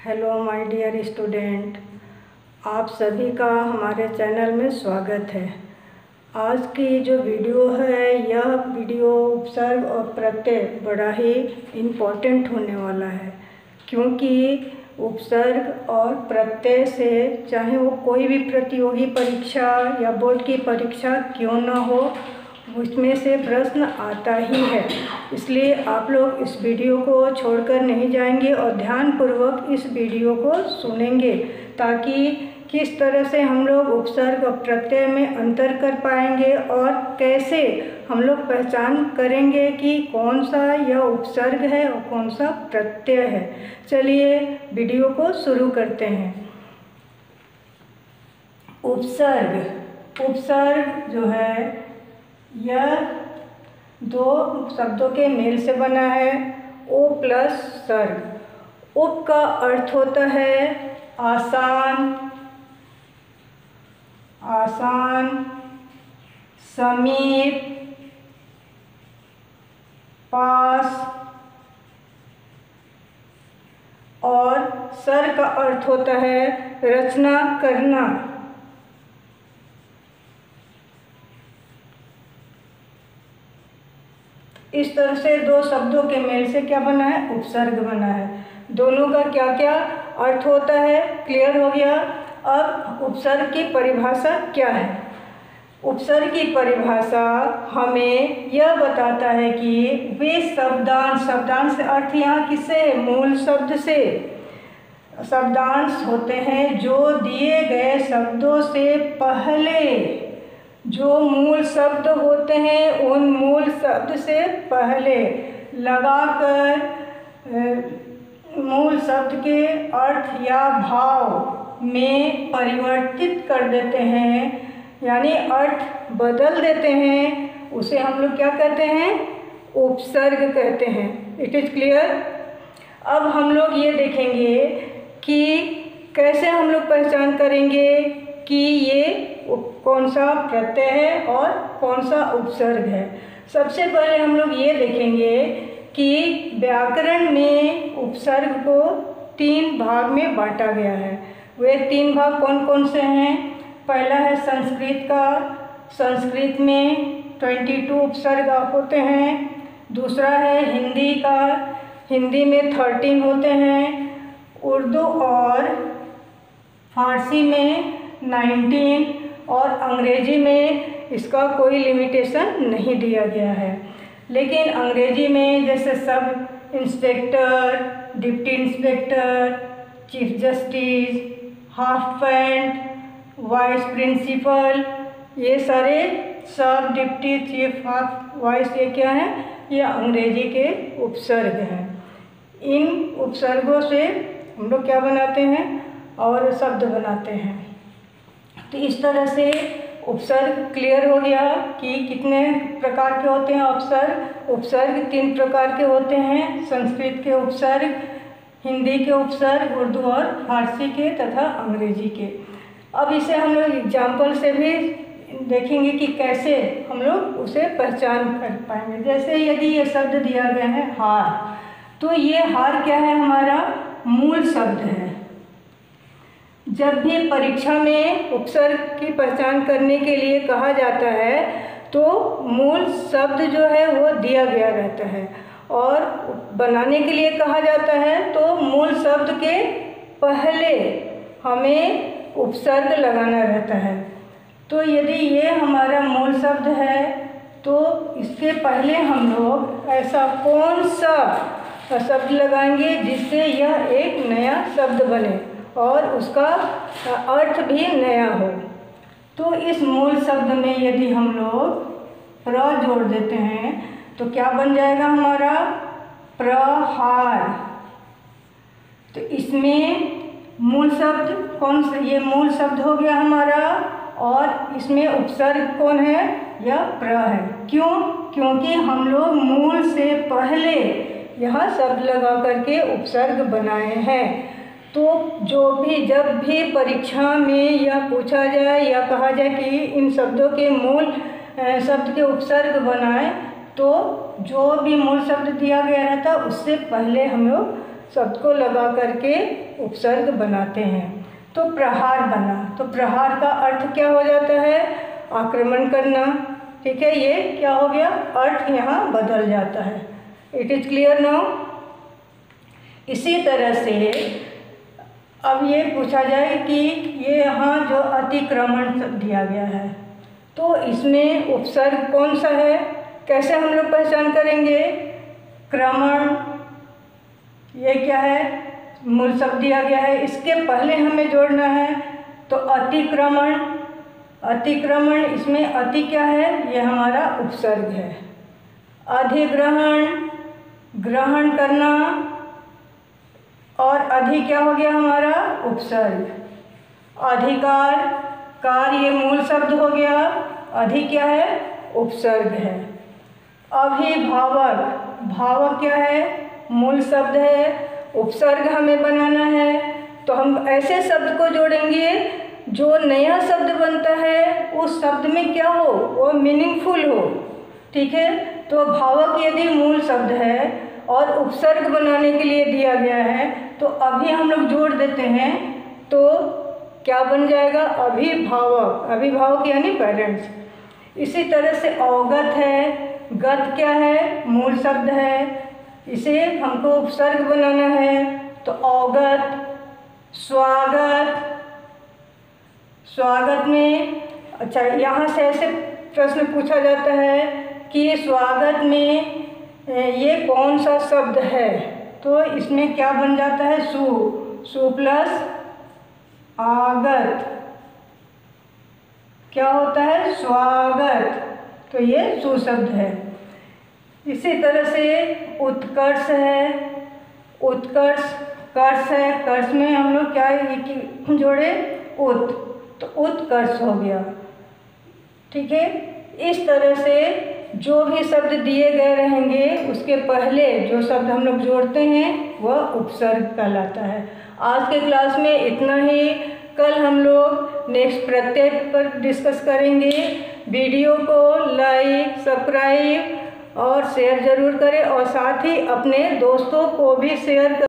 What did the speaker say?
Hello my dear student, आप सभी का हमारे चैनल में स्वागत है। आज की जो वीडियो है यह वीडियो उपसर्ग और प्रत्यय बड़ा ही इम्पोर्टेंट होने वाला है, क्योंकि उपसर्ग और प्रत्यय से चाहे वो कोई भी प्रतियोगी परीक्षा या बोर्ड की परीक्षा क्यों ना हो, उसमें से प्रश्न आता ही है। इसलिए आप लोग इस वीडियो को छोड़कर नहीं जाएंगे और ध्यानपूर्वक इस वीडियो को सुनेंगे, ताकि किस तरह से हम लोग उपसर्ग और प्रत्यय में अंतर कर पाएंगे और कैसे हम लोग पहचान करेंगे कि कौन सा यह उपसर्ग है और कौन सा प्रत्यय है। चलिए वीडियो को शुरू करते हैं। उपसर्ग जो है यह दो शब्दों के मेल से बना है, ओ प्लस सर्ग। उप का अर्थ होता है आसान, समीप, पास, और सर्ग का अर्थ होता है रचना करना। इस तरह से दो शब्दों के मेल से क्या बना है? उपसर्ग बना है। दोनों का क्या क्या अर्थ होता है क्लियर हो गया। अब उपसर्ग की परिभाषा क्या है? उपसर्ग की परिभाषा हमें यह बताता है कि वे शब्दांश से अर्थ यहाँ किससे? मूल शब्द से। शब्दांश होते हैं जो दिए गए शब्दों से पहले, जो मूल शब्द होते हैं उन मूल शब्द से पहले लगाकर मूल शब्द के अर्थ या भाव में परिवर्तित कर देते हैं, यानी अर्थ बदल देते हैं। उसे हम लोग क्या कहते हैं? उपसर्ग कहते हैं। It is clear. अब हम लोग ये देखेंगे कि कैसे हम लोग पहचान करेंगे कि ये कौन सा प्रत्यय है और कौन सा उपसर्ग है। सबसे पहले हम लोग ये देखेंगे कि व्याकरण में उपसर्ग को 3 भाग में बांटा गया है। वे 3 भाग कौन कौन से हैं? पहला है संस्कृत का। संस्कृत में 22 उपसर्ग होते हैं। दूसरा है हिंदी का। हिंदी में 13 होते हैं। उर्दू और फारसी में 19 और अंग्रेजी में इसका कोई लिमिटेशन नहीं दिया गया है। लेकिन अंग्रेजी में जैसे sub inspector, deputy inspector, chief justice, half pant, vice principal, ये सारे सब, डिप्टी, चीफ, हाफ, वाइस, ये क्या है? ये अंग्रेजी के उपसर्ग हैं। इन उपसर्गों से हम लोग क्या बनाते हैं? और शब्द बनाते हैं। तो इस तरह से उपसर्ग क्लियर हो गया कि कितने प्रकार के होते हैं उपसर्ग। उपसर्ग 3 प्रकार के होते हैं: संस्कृत के उपसर्ग, हिंदी के उपसर्ग, उर्दू और फारसी के तथा अंग्रेजी के। अब इसे हम लोग एग्जाम्पल से भी देखेंगे कि कैसे हम लोग उसे पहचान कर पाएंगे। जैसे यदि ये शब्द दिया गया है हार, तो ये हार क्या है? हमारा मूल शब्द है। जब भी परीक्षा में उपसर्ग की पहचान करने के लिए कहा जाता है तो मूल शब्द जो है वो दिया गया रहता है, और बनाने के लिए कहा जाता है तो मूल शब्द के पहले हमें उपसर्ग लगाना रहता है। तो यदि ये हमारा मूल शब्द है तो इसके पहले हम लोग ऐसा कौन सा शब्द लगाएंगे जिससे यह एक नया शब्द बने और उसका अर्थ भी नया हो। तो इस मूल शब्द में यदि हम लोग प्र जोड़ देते हैं तो क्या बन जाएगा हमारा? प्रहार। तो इसमें मूल शब्द कौन सा? ये मूल शब्द हो गया हमारा, और इसमें उपसर्ग कौन है? यह प्र है। क्यों? क्योंकि हम लोग मूल से पहले यह शब्द लगा करके उपसर्ग बनाए हैं। तो जब भी परीक्षा में यह पूछा जाए या कहा जाए कि इन शब्दों के मूल शब्द के उपसर्ग बनाएं, तो जो भी मूल शब्द दिया गया रहता उससे पहले हम लोग शब्द को लगा करके उपसर्ग बनाते हैं। तो प्रहार बना, तो प्रहार का अर्थ क्या हो जाता है? आक्रमण करना। ठीक है, ये क्या हो गया? अर्थ यहाँ बदल जाता है। It is clear now. इसी तरह से अब ये पूछा जाए कि ये यहाँ जो अतिक्रमण दिया गया है, तो इसमें उपसर्ग कौन सा है? कैसे हम लोग पहचान करेंगे? क्रमण, ये क्या है? मूल शब्द दिया गया है, इसके पहले हमें जोड़ना है। तो अतिक्रमण, अतिक्रमण, इसमें अति क्या है? ये हमारा उपसर्ग है। अधिग्रहण, ग्रहण करना, और अधि क्या हो गया हमारा? उपसर्ग। अधिकार, कार ये मूल शब्द हो गया, अधि क्या है? उपसर्ग है। अभिभावक, भावक क्या है? मूल शब्द है, उपसर्ग हमें बनाना है। तो हम ऐसे शब्द को जोड़ेंगे जो नया शब्द बनता है उस शब्द में क्या हो? वो मीनिंगफुल हो। ठीक है, तो भावक यदि मूल शब्द है और उपसर्ग बनाने के लिए दिया गया है, तो अभी हम लोग जोड़ देते हैं, तो क्या बन जाएगा? अभिभावक। अभिभावक यानी पेरेंट्स। इसी तरह से अवगत है, गत क्या है? मूल शब्द है, इसे हमको उपसर्ग बनाना है। तो अवगत। स्वागत, स्वागत में, अच्छा यहाँ से ऐसे प्रश्न पूछा जाता है कि स्वागत में ये कौन सा शब्द है? तो इसमें क्या बन जाता है? सु प्लस आगत क्या होता है? स्वागत। तो ये सु शब्द है। इसी तरह से उत्कर्ष है, उत्कर्ष, कर्ष है, कर्ष में हम लोग क्या जोड़े? उत, तो उत्कर्ष हो गया। ठीक है, इस तरह से जो भी शब्द दिए गए रहेंगे उसके पहले जो शब्द हम लोग जोड़ते हैं वह उपसर्ग कहलाता है। आज के क्लास में इतना ही। कल हम लोग नेक्स्ट प्रत्यय पर डिस्कस करेंगे। वीडियो को लाइक, सब्सक्राइब और शेयर ज़रूर करें, और साथ ही अपने दोस्तों को भी शेयर करें।